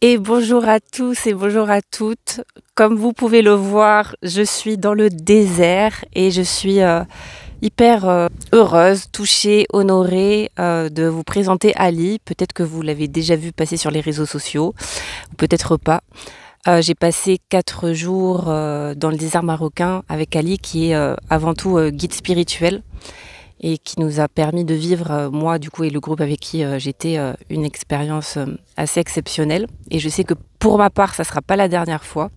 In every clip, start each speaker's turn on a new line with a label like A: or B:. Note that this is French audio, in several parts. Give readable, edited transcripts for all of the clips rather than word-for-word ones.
A: Et bonjour à tous et bonjour à toutes. Comme vous pouvez le voir, je suis dans le désert et je suis hyper heureuse, touchée, honorée de vous présenter Ali. Peut-être que vous l'avez déjà vu passer sur les réseaux sociaux, ou peut-être pas. J'ai passé 4 jours dans le désert marocain avec Ali, qui est avant tout guide spirituel et qui nous a permis de vivre, moi du coup et le groupe avec qui j'étais, une expérience assez exceptionnelle. Et je sais que pour ma part, ça sera pas la dernière fois.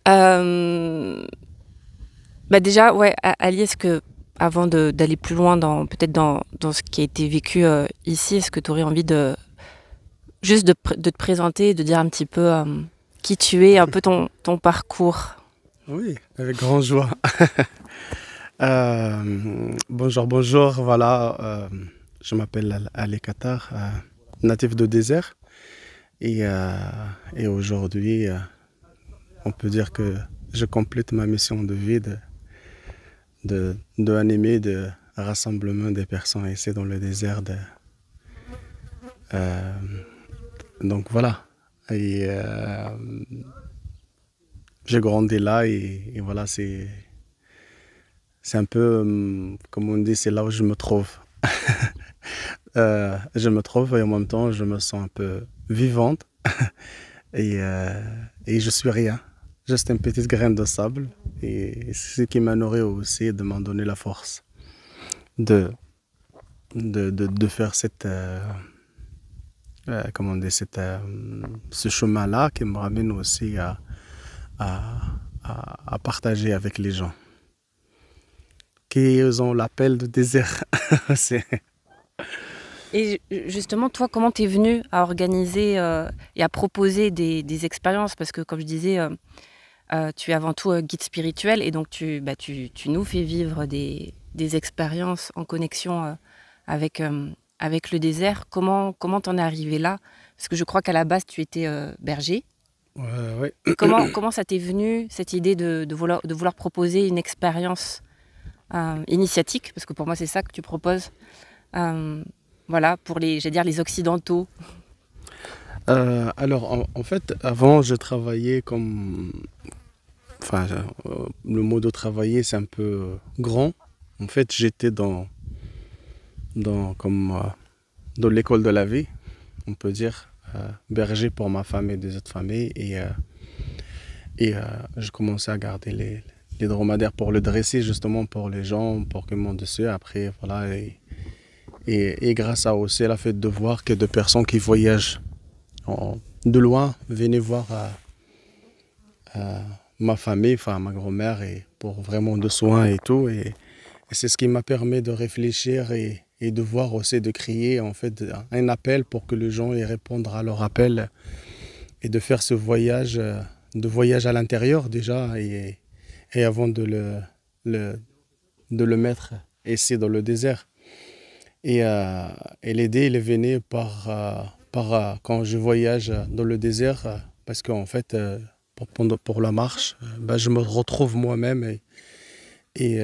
A: Euh, déjà, ouais, Ali, est-ce que avant d'aller plus loin dans peut-être dans ce qui a été vécu ici, est-ce que tu aurais envie de juste de te présenter, de dire un petit peu qui tu es, un peu ton parcours?
B: Oui, avec grande joie. Bonjour, bonjour. Voilà, je m'appelle Ali Qatar, natif de désert. Et, euh, et aujourd'hui, on peut dire que je complète ma mission de vie de animer de rassemblement des personnes ici dans le désert. Euh, donc voilà. Et j'ai grandi là et voilà, c'est un peu, comme on dit, c'est là où je me trouve. Je me trouve et en même temps, je me sens un peu vivante et, euh, et je suis rien. Juste une petite graine de sable. Et c'est ce qui m'a nourri aussi, de m'en donner la force de, de faire comment on dit, ce chemin-là qui me ramène aussi à, à partager avec les gens qui ont l'appel de désert. C'est-
A: Et justement, toi, comment t'es venu à organiser et à proposer des expériences? Parce que, comme je disais, tu es avant tout guide spirituel et donc tu nous fais vivre des expériences en connexion avec, avec le désert. Comment t'en es arrivé là? Parce que je crois qu'à la base, tu étais berger.
B: ouais.
A: Et comment ça t'est venu, cette idée de vouloir proposer une expérience initiatique? Parce que pour moi, c'est ça que tu proposes. euh, voilà, pour j'allais dire, les Occidentaux.
B: Alors, en fait, avant, je travaillais comme... Enfin, le mot de travailler, c'est un peu grand. En fait, j'étais comme, dans l'école de la vie, on peut dire, berger pour ma femme et des autres familles. Et je commençais à garder les dromadaires pour le dresser, justement, pour les gens, pour qu'ils montent dessus. Après, voilà. Et grâce à aussi la fait de voir que des personnes qui voyagent de loin venaient voir ma famille, enfin ma grand-mère, et pour vraiment de soins et tout. Et c'est ce qui m'a permis de réfléchir et de voir aussi, de crier en fait un appel pour que les gens y répondent à leur appel et de faire ce voyage, de voyage à l'intérieur déjà et avant le, de le mettre ici dans le désert. Et, euh, et l'idée, elle est venue quand je voyage dans le désert, parce qu'en fait, pour la marche, ben, je me retrouve moi-même et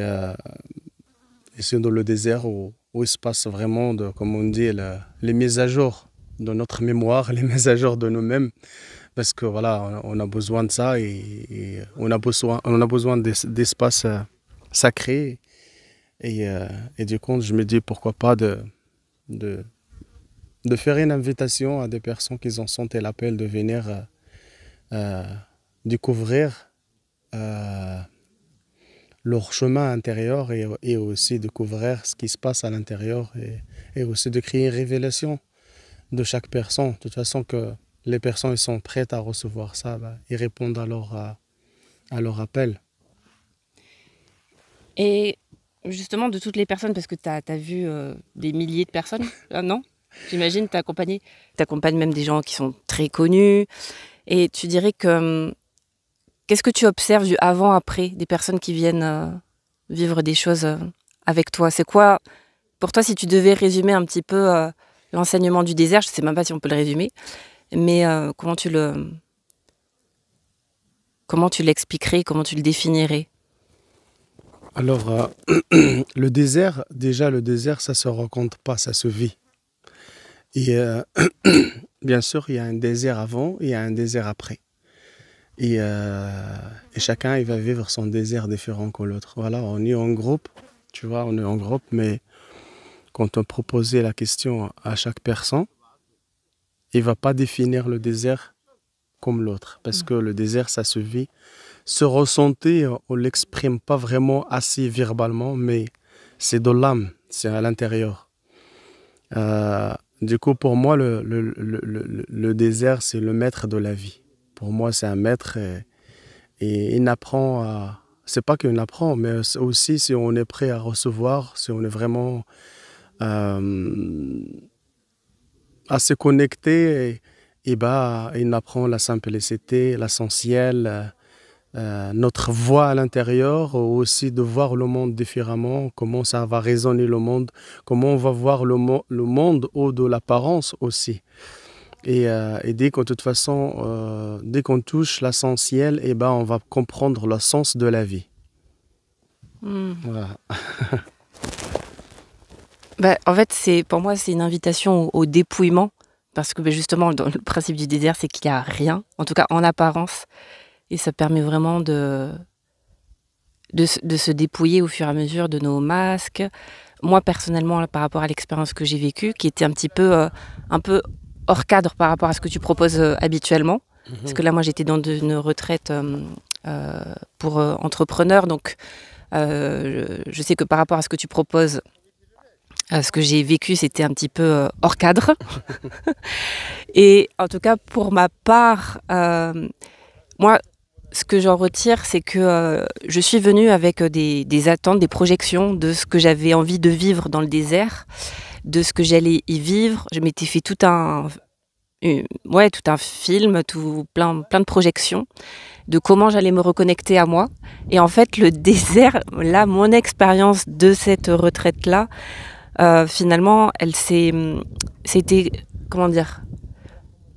B: c'est dans le désert où il se passe vraiment, comme on dit, les mises à jour de notre mémoire, les mises à jour de nous-mêmes, parce que voilà, on a besoin de ça et on a besoin d'espace sacré. Et du coup, je me dis pourquoi pas de, de faire une invitation à des personnes qui ont senti l'appel de venir euh, découvrir euh, leur chemin intérieur et aussi découvrir ce qui se passe à l'intérieur et aussi de créer une révélation de chaque personne. De toute façon, que les personnes ils sont prêtes à recevoir ça, bah, ils répondent à leur appel.
A: Et justement, de toutes les personnes, parce que tu as vu des milliers de personnes, non? J'imagine, t'accompagnes même des gens qui sont très connus. Et tu dirais que, qu'est-ce que tu observes du avant-après des personnes qui viennent vivre des choses avec toi? C'est quoi, pour toi, si tu devais résumer un petit peu l'enseignement du désert, je sais même pas si on peut le résumer, mais comment tu l'expliquerais, comment tu le définirais?
B: Alors, le désert, déjà, le désert, ça se rencontre pas, ça se vit. Et bien sûr, il y a un désert avant et il y a un désert après. Et chacun, il va vivre son désert différent que l'autre. Voilà, on est en groupe, tu vois, on est en groupe, mais quand on proposait la question à chaque personne, il ne va pas définir le désert comme l'autre. Parce que le désert, ça se vit. Se ressentir, on ne l'exprime pas vraiment assez verbalement, mais c'est de l'âme, c'est à l'intérieur. Du coup, pour moi, le désert, c'est le maître de la vie. Pour moi, c'est un maître et il apprend à... C'est pas qu'il apprend, mais aussi si on est prêt à recevoir, si on est vraiment à se connecter, et bah, il apprend la simplicité, l'essentiel, notre voix à l'intérieur, aussi de voir le monde différemment, comment ça va résonner le monde, comment on va voir le monde au de l'apparence aussi. Et dès qu'en toute façon, dès qu'on touche l'essentiel, et ben on va comprendre le sens de la vie. Voilà.
A: Bah, en fait, pour moi, c'est une invitation au dépouillement, parce que justement, dans le principe du désert, c'est qu'il n'y a rien, en tout cas en apparence, et ça permet vraiment de se dépouiller au fur et à mesure de nos masques. Moi, personnellement, par rapport à l'expérience que j'ai vécue, qui était un peu hors cadre par rapport à ce que tu proposes habituellement, parce que là, moi, j'étais dans une retraite pour entrepreneurs, donc je sais que par rapport à ce que tu proposes, ce que j'ai vécu, c'était un petit peu hors cadre. Et en tout cas, pour ma part, moi, ce que j'en retire, c'est que je suis venue avec des attentes, des projections de ce que j'avais envie de vivre dans le désert, de ce que j'allais y vivre. Je m'étais fait tout un film, plein de projections de comment j'allais me reconnecter à moi. Et en fait, le désert, là, mon expérience de cette retraite-là, finalement, c'était, comment dire,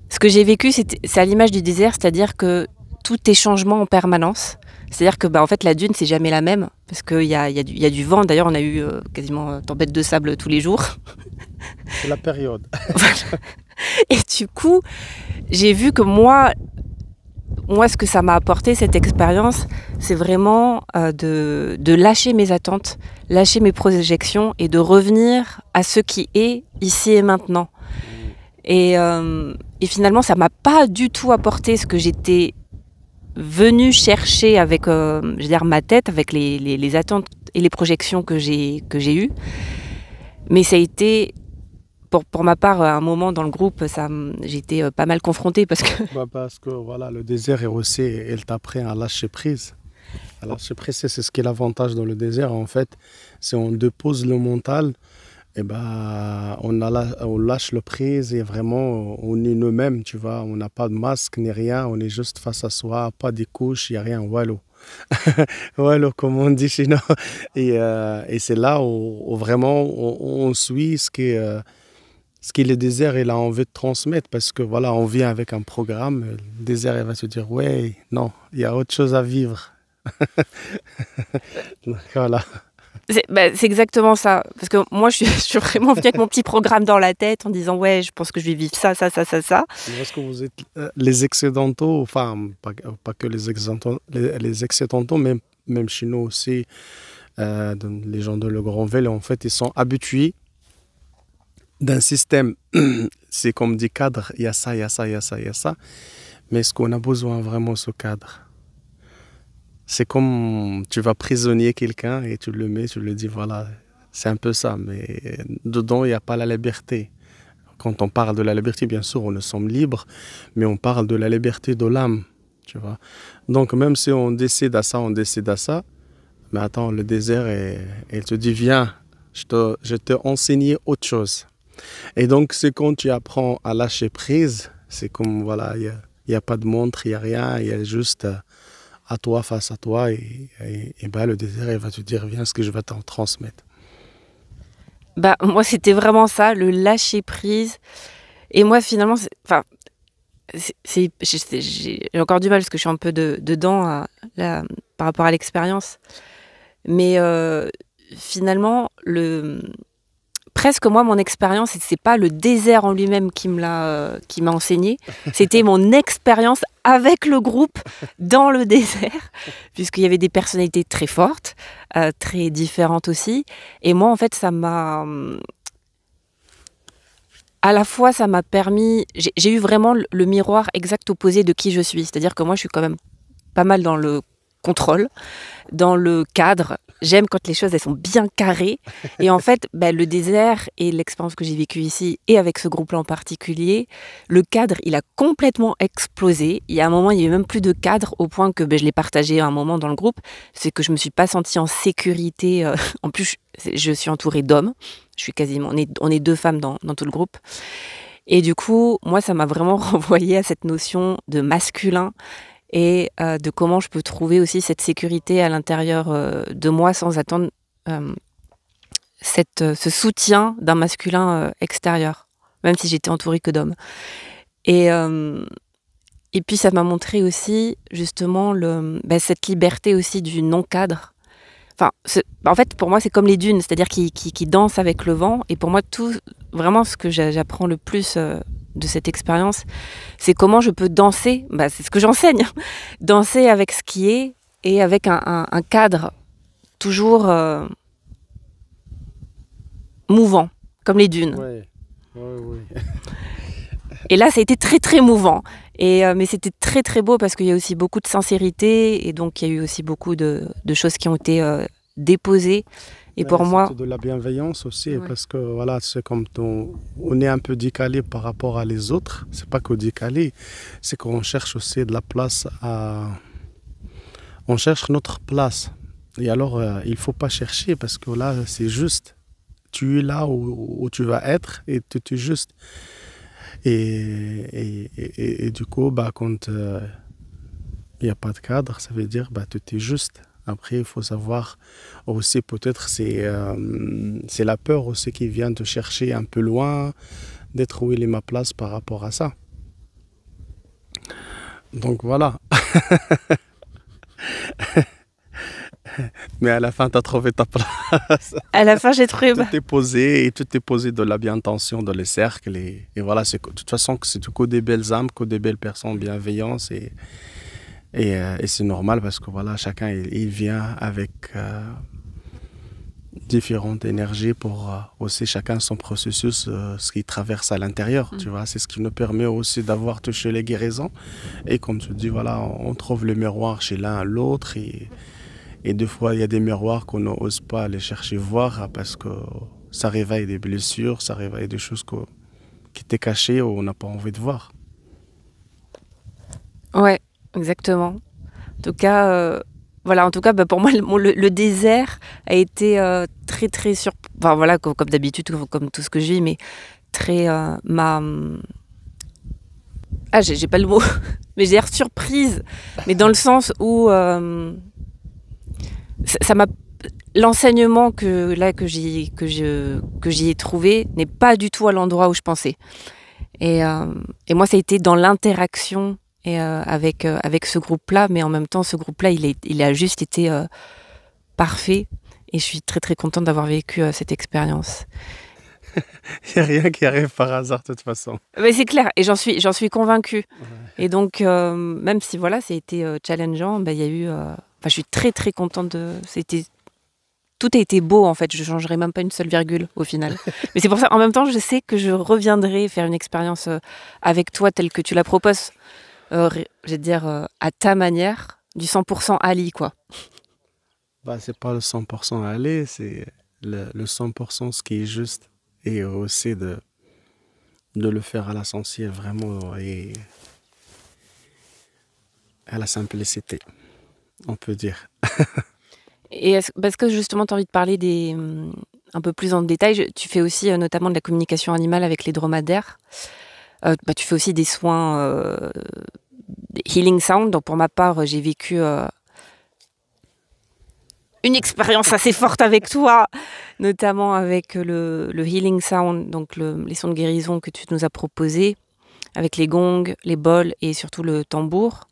A: ce que j'ai vécu, c'est à l'image du désert, c'est-à-dire que tout est changement en permanence. C'est-à-dire que en fait, la dune, c'est jamais la même, parce qu'il y a du vent. D'ailleurs, on a eu quasiment tempête de sable tous les jours.
B: C'est la période.
A: Et du coup, j'ai vu que moi, ce que ça m'a apporté, cette expérience, c'est vraiment de lâcher mes attentes, lâcher mes projections et de revenir à ce qui est ici et maintenant. Et finalement, ça m'a pas du tout apporté ce que j'étais venue chercher avec je veux dire, ma tête, avec les attentes et les projections que j'ai eues. Mais ça a été... Pour ma part, à un moment dans le groupe, j'ai été pas mal confrontée parce que...
B: Parce que voilà, le désert est aussi, il t'apprend à lâcher prise. À lâcher prise, c'est ce qui est l'avantage dans le désert. En fait, si on dépose le mental, et on lâche le prise et vraiment, on est nous-mêmes, tu vois. On n'a pas de masque ni rien, on est juste face à soi, pas des couches, il n'y a rien. Wallo. Wallo, comme on dit chez nous. Et c'est là où vraiment on suit ce que le désert il a envie de transmettre, parce que voilà, on vient avec un programme, le désert il va se dire ouais, non, il y a autre chose à vivre. Donc, voilà.
A: C'est exactement ça, parce que moi je suis vraiment venue avec mon petit programme dans la tête en disant ouais, je pense que je vais vivre ça.
B: Parce que vous êtes les excédentaux, enfin pas que les excédentaux, même chez nous aussi, les gens de Le Grand-Vel, en fait, ils sont habitués d'un système, c'est comme dit cadre, il y a ça, il y a ça, il y a ça, il y a ça. Mais est-ce qu'on a besoin vraiment de ce cadre? C'est comme tu vas prisonnier quelqu'un et tu le mets, tu le dis, voilà, c'est un peu ça. Mais dedans, il n'y a pas la liberté. Quand on parle de la liberté, bien sûr, on sommes libres, mais on parle de la liberté de l'âme, tu vois. Donc même si on décide à ça, mais attends, le désert, il te dit, viens, je t'ai enseigné autre chose. Et donc, c'est quand tu apprends à lâcher prise, c'est comme, voilà, il n'y a pas de montre, il n'y a rien, il y a juste à toi, face à toi, et le désert, il va te dire, viens, ce que je vais t'en transmettre.
A: Moi, c'était vraiment ça, le lâcher prise. Et moi, finalement, j'ai encore du mal parce que je suis un peu dedans là, par rapport à l'expérience. Mais finalement, presque moi, mon expérience, c'est pas le désert en lui-même qui m'a enseigné, c'était mon expérience avec le groupe dans le désert, puisqu'il y avait des personnalités très fortes, très différentes aussi. Et moi, en fait, à la fois, ça m'a permis... J'ai eu vraiment le miroir exact opposé de qui je suis. C'est-à-dire que moi, je suis quand même pas mal dans le contrôle, dans le cadre. J'aime quand les choses elles sont bien carrées. Et en fait, le désert et l'expérience que j'ai vécue ici, et avec ce groupe-là en particulier, le cadre, il a complètement explosé. Il y a un moment, il n'y avait même plus de cadre, au point que je l'ai partagé à un moment dans le groupe. C'est que je ne me suis pas sentie en sécurité. En plus, je suis entourée d'hommes. Je suis quasiment... On est 2 femmes dans tout le groupe. Et du coup, moi, ça m'a vraiment renvoyé à cette notion de masculin et de comment je peux trouver aussi cette sécurité à l'intérieur de moi sans attendre ce soutien d'un masculin extérieur, même si j'étais entourée que d'hommes. Et puis ça m'a montré aussi justement cette liberté aussi du non-cadre. Enfin, en fait, pour moi, c'est comme les dunes, c'est-à-dire qui dansent avec le vent. Et pour moi, vraiment ce que j'apprends le plus de cette expérience, c'est comment je peux danser, c'est ce que j'enseigne, danser avec ce qui est et avec un cadre toujours mouvant, comme les dunes.
B: Ouais.
A: Et là, ça a été très très mouvant. Mais c'était très très beau parce qu'il y a aussi beaucoup de sincérité et donc il y a eu aussi beaucoup de choses qui ont été déposées. Et pour moi,
B: c'est de la bienveillance aussi, parce que voilà, c'est comme on est un peu décalé par rapport à les autres. C'est pas que décalé, c'est qu'on cherche aussi de la place on cherche notre place. Et alors, il faut pas chercher parce que là, c'est juste. Tu es là où tu vas être et tu es juste. Et du coup, quand il n'y a pas de cadre, ça veut dire tu es juste. Après, il faut savoir aussi, peut-être, c'est la peur aussi qui vient te chercher un peu loin, d'être où il est ma place par rapport à ça. Donc voilà. Mais à la fin, tu as trouvé ta place.
A: À la fin, j'ai trouvé...
B: Tout est posé, et tout est posé de la bien-intention dans les cercles. Et voilà, de toute façon, c'est que des belles âmes, que des belles personnes bienveillantes. Et c'est normal parce que voilà, chacun il vient avec différentes énergies pour aussi chacun son processus, ce qu'il traverse à l'intérieur. Tu vois, c'est ce qui nous permet aussi d'avoir touché les guérisons. Et comme tu dis, voilà, on trouve le miroir chez l'un à l'autre. Et des fois, il y a des miroirs qu'on n'ose pas aller chercher voir parce que ça réveille des blessures, ça réveille des choses qui étaient cachées ou on n'a pas envie de voir.
A: Ouais. Exactement. En tout cas, pour moi, le désert a été très, très enfin voilà, comme d'habitude, comme tout ce que je vis, mais très j'ai pas le mot, mais j'ai l'air surprise, mais dans le sens où ça m'a l'enseignement que j'y ai trouvé n'est pas du tout à l'endroit où je pensais. Et moi, ça a été dans l'interaction. Et avec ce groupe-là, mais en même temps, ce groupe-là, il a juste été parfait. Et je suis très, très contente d'avoir vécu cette expérience.
B: Il n'y a rien qui arrive par hasard, de toute façon.
A: Mais c'est clair, et j'en suis convaincue. Ouais. Et donc, même si voilà, ça a été challengeant, il y a eu... je suis très, très contente de... Tout a été beau, en fait. Je ne changerai même pas une seule virgule, au final. Mais c'est pour ça, en même temps, je sais que je reviendrai faire une expérience avec toi, telle que tu la proposes. Je vais dire, à ta manière, du 100% Ali, quoi.
B: C'est pas le 100% Ali, c'est le 100% ce qui est juste. Et aussi de le faire à l'essentiel, vraiment, et à la simplicité, on peut dire.
A: Et parce que justement, tu as envie de parler un peu plus en détail, tu fais aussi notamment de la communication animale avec les dromadaires. Tu fais aussi des soins Healing Sound. Donc pour ma part, j'ai vécu une expérience assez forte avec toi, notamment avec le Healing Sound, donc les sons de guérison que tu nous as proposés, avec les gongs, les bols et surtout le tambour.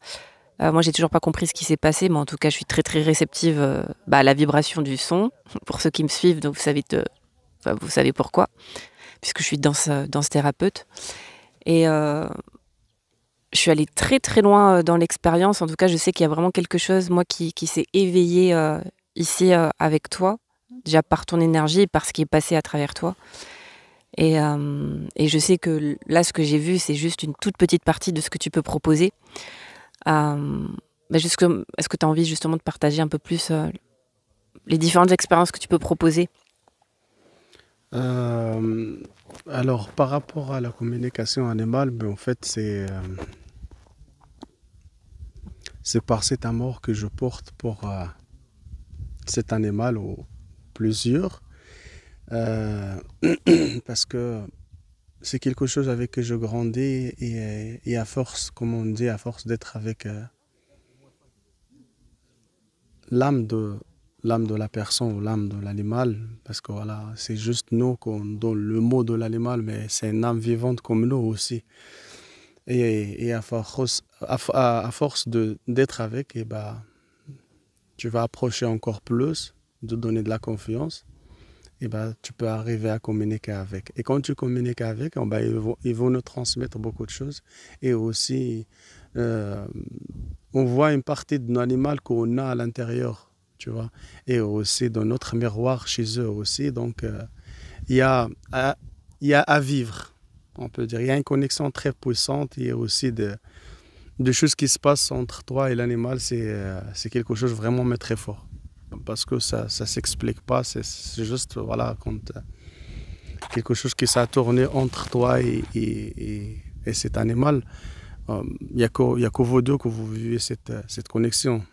A: Moi, j'ai toujours pas compris ce qui s'est passé, mais en tout cas, je suis très très réceptive à la vibration du son. Pour ceux qui me suivent, donc vous savez Enfin, vous savez pourquoi, puisque je suis danse thérapeute. Et je suis allée très très loin dans l'expérience. En tout cas, je sais qu'il y a vraiment quelque chose, moi, qui s'est éveillé ici avec toi, déjà par ton énergie et par ce qui est passé à travers toi. Et je sais que là, ce que j'ai vu, c'est juste une toute petite partie de ce que tu peux proposer. Est-ce que tu as envie justement de partager un peu plus les différentes expériences que tu peux proposer?
B: Alors, par rapport à la communication animale, en fait, c'est par cet amour que je porte pour cet animal ou plusieurs. Euh, Parce que c'est quelque chose avec que je grandis et à force, comme on dit, à force d'être avec l'âme de, l'âme de la personne ou l'âme de l'animal, parce que voilà, c'est juste nous qu'on donne le mot de l'animal, mais c'est une âme vivante comme nous aussi. Et à force d'être avec, et bah, tu vas approcher encore plus, de donner de la confiance, et bah, tu peux arriver à communiquer avec. Et quand tu communiques avec, bah, ils vont nous transmettre beaucoup de choses. Et aussi, euh, on voit une partie de l'animal qu'on a à l'intérieur, tu vois. Et aussi dans notre miroir chez eux aussi. Donc, il y a, à- il y a à vivre, on peut dire. Il y a une connexion très puissante. Il y a aussi des choses qui se passent entre toi et l'animal. C'est quelque chose vraiment mais très fort. Parce que ça ne s'explique pas. C'est juste, voilà, quand, quelque chose qui s'est tourné entre toi et cet animal. Il n'y a que vous deux que vous vivez cette connexion.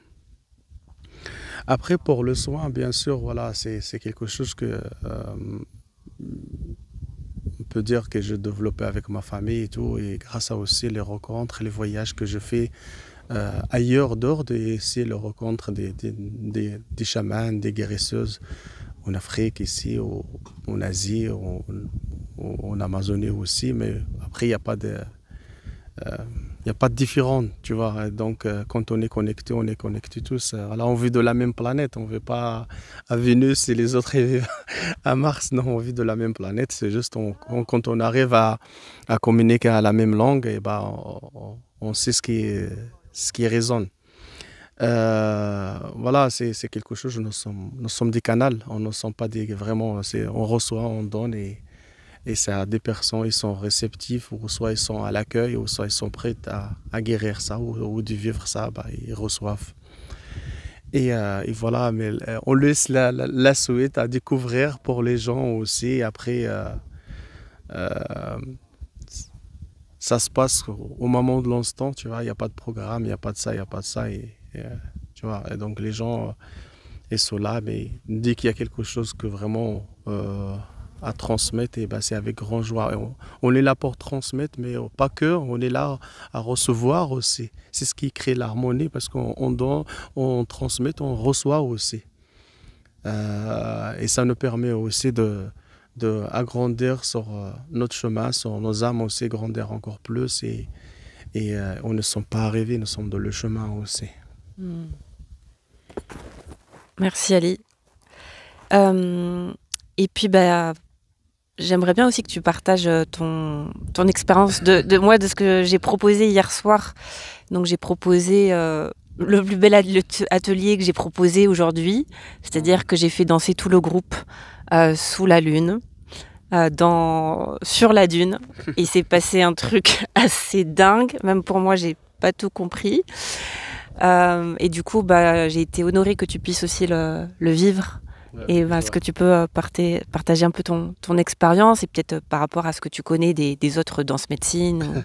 B: Après, pour le soin, bien sûr, voilà, c'est quelque chose que on peut dire que j'ai développé avec ma famille et tout, et grâce à aussi les rencontres, les voyages que je fais ailleurs d'Orde, et ici les rencontres des chamans, des guérisseuses en Afrique, ici, en Asie, en Amazonie aussi, mais après, il n'y a pas de... Il n'y a pas de différence, tu vois. Donc, quand on est connecté tous. Là, on vit de la même planète. On ne vit pas à Vénus et les autres ils vivent à Mars. Non, on vit de la même planète. C'est juste quand on arrive à communiquer à la même langue, et ben, on sait ce qui résonne. Voilà, c'est quelque chose. Nous sommes des canaux. On ne sommes pas vraiment. On reçoit, on donne et c'est à des personnes, ils sont réceptifs, ou soit ils sont à l'accueil, ou soit ils sont prêts à guérir ça, ou de vivre ça, bah, ils reçoivent. Et voilà, mais on laisse la suite à découvrir pour les gens aussi. Après, euh, ça se passe au moment de l'instant, tu vois, il n'y a pas de programme, il n'y a pas de ça, il n'y a pas de ça. Tu vois, et donc les gens, ils sont là, mais dès qu'il y a quelque chose que vraiment... à transmettre, et ben c'est avec grand joie. On est là pour transmettre, mais pas que, on est là à recevoir aussi. C'est ce qui crée l'harmonie, parce qu'on donne, on transmet, on reçoit aussi. Et ça nous permet aussi de agrandir sur notre chemin, sur nos âmes aussi, grandir encore plus. Et on ne sommes pas arrivés, nous sommes dans le chemin aussi.
A: Merci Ali. Et puis bah, j'aimerais bien aussi que tu partages ton expérience de moi, de ce que j'ai proposé hier soir. Donc j'ai proposé le plus bel atelier que j'ai proposé aujourd'hui, c'est-à-dire que j'ai fait danser tout le groupe sous la lune, sur la dune. Et il s'est passé un truc assez dingue, même pour moi j'ai pas tout compris. Et du coup bah, j'ai été honorée que tu puisses aussi le vivre. Et est-ce que tu peux partager un peu ton expérience et peut-être par rapport à ce que tu connais des autres danses médecine, ou,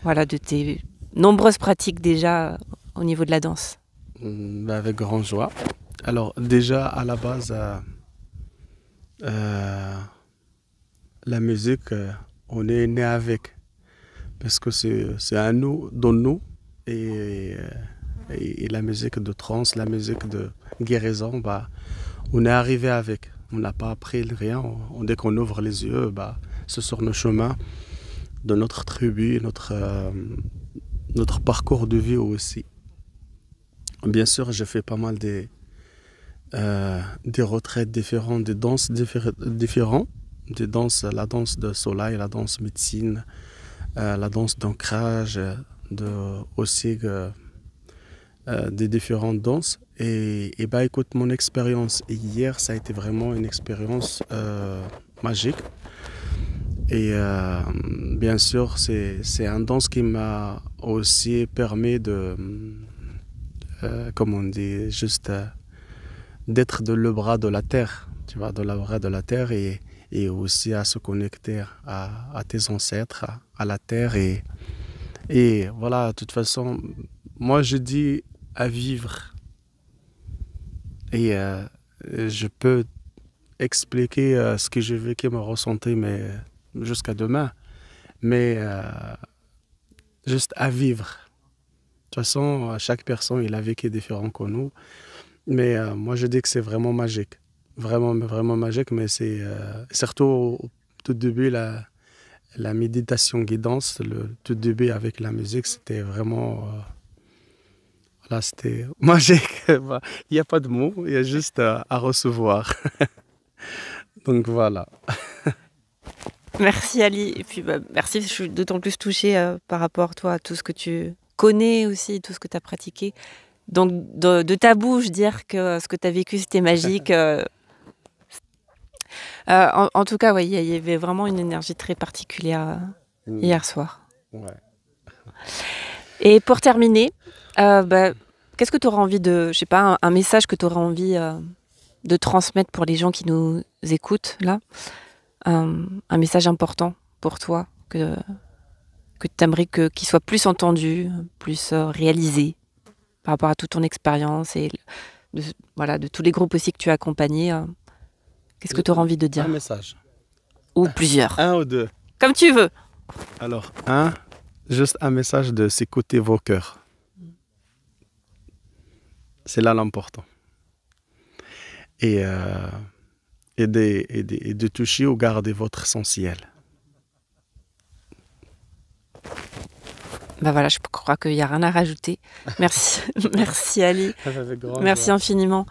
A: voilà, de tes nombreuses pratiques déjà au niveau de la danse?
B: Avec grand joie. Alors déjà à la base, la musique, on est né avec, parce que c'est à nous, dans nous, et la musique de trance, la musique de guérison, bah, on est arrivé avec. On n'a pas appris rien. Dès qu'on ouvre les yeux, bah, c'est sur nos chemins, de notre tribu, notre parcours de vie aussi. Bien sûr, j'ai fait pas mal des retraites différentes, des danses différentes, des danses, la danse de soleil, la danse médecine, la danse d'ancrage, aussi des différentes danses. Et bah écoute, mon expérience hier, ça a été vraiment une expérience magique. Et bien sûr, c'est un danse qui m'a aussi permis de, comme on dit, juste d'être de le bras de la terre, tu vois, de le bras de la terre et aussi à se connecter à tes ancêtres, à la terre. Et voilà, de toute façon, moi je dis à vivre. Et je peux expliquer ce que j'ai vécu, me ressentir, mais jusqu'à demain. Mais juste à vivre. De toute façon, chaque personne, il a vécu différent que nous. Mais moi, je dis que c'est vraiment magique. Vraiment, vraiment magique. Mais c'est surtout au tout début, la méditation guidance, le tout début avec la musique, c'était vraiment... Là, c'était magique. Il n'y a pas de mots, il y a juste à recevoir. Donc voilà.
A: Merci Ali. Et puis merci, je suis d'autant plus touchée par rapport toi, à tout ce que tu connais aussi, tout ce que tu as pratiqué. Donc de ta bouche, dire que ce que tu as vécu, c'était magique. En tout cas, ouais, il y avait vraiment une énergie très particulière hier soir.
B: Ouais.
A: Et pour terminer, qu'est-ce que tu auras envie de, je sais pas, un message que tu auras envie de transmettre pour les gens qui nous écoutent là, un message important pour toi que tu aimerais qu'il soit plus entendu, plus réalisé par rapport à toute ton expérience et de tous les groupes aussi que tu as accompagnés. Qu'est-ce que tu auras envie de dire?
B: Un message.
A: Ou plusieurs.
B: Un ou deux.
A: Comme tu veux.
B: Alors, juste un message de s'écouter vos cœurs. C'est là l'important. Et de toucher ou garder votre essentiel.
A: Ben voilà, je crois qu'il n'y a rien à rajouter. Merci, merci Ali. Merci infiniment.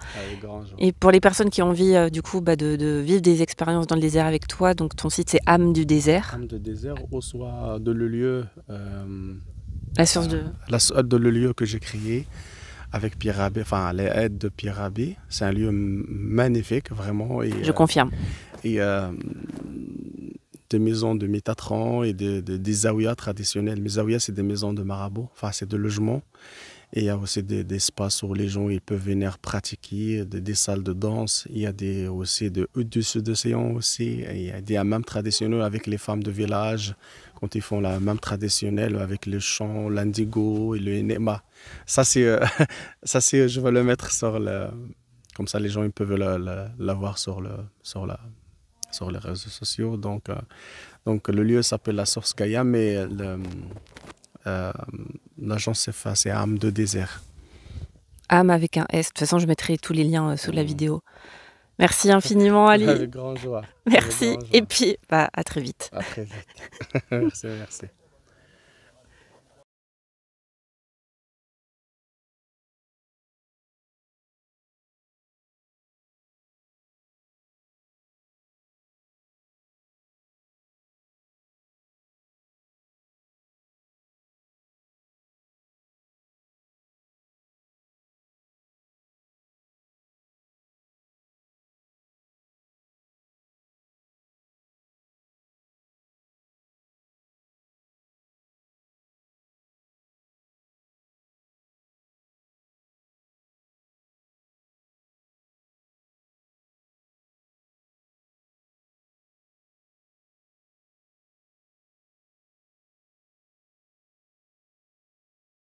A: Et pour les personnes qui ont envie du coup de vivre des expériences dans le désert avec toi, donc ton site c'est Âme du désert.
B: Âme du désert, ou soit de le lieu.
A: La source de.
B: De le lieu que j'ai créé avec Pierre Abbé, enfin les aides de Pierre Abbé. C'est un lieu magnifique, vraiment. Et,
A: je confirme.
B: Et des maisons de Métatran et des zaouïas traditionnels. Les zaouïas, c'est des maisons de marabout, enfin c'est de logements. Et il y a aussi des espaces où les gens ils peuvent venir pratiquer, des salles de danse. Il y a aussi des au-dessus d'océan aussi. Et il y a des hammams traditionnels avec les femmes de village, quand ils font la hammam traditionnelle avec le chant, l'indigo et le enema. Ça c'est, je vais le mettre sur le... Comme ça les gens ils peuvent la voir sur les réseaux sociaux. Donc le lieu s'appelle la Source Gaïa, mais l'agence c'est Âme de désert.
A: Âme avec un S. De toute façon, je mettrai tous les liens sous la vidéo. Merci infiniment, Ali.
B: Avec grand joie.
A: Merci.
B: Avec grand joie.
A: Et puis, à très vite.
B: À très vite. Merci.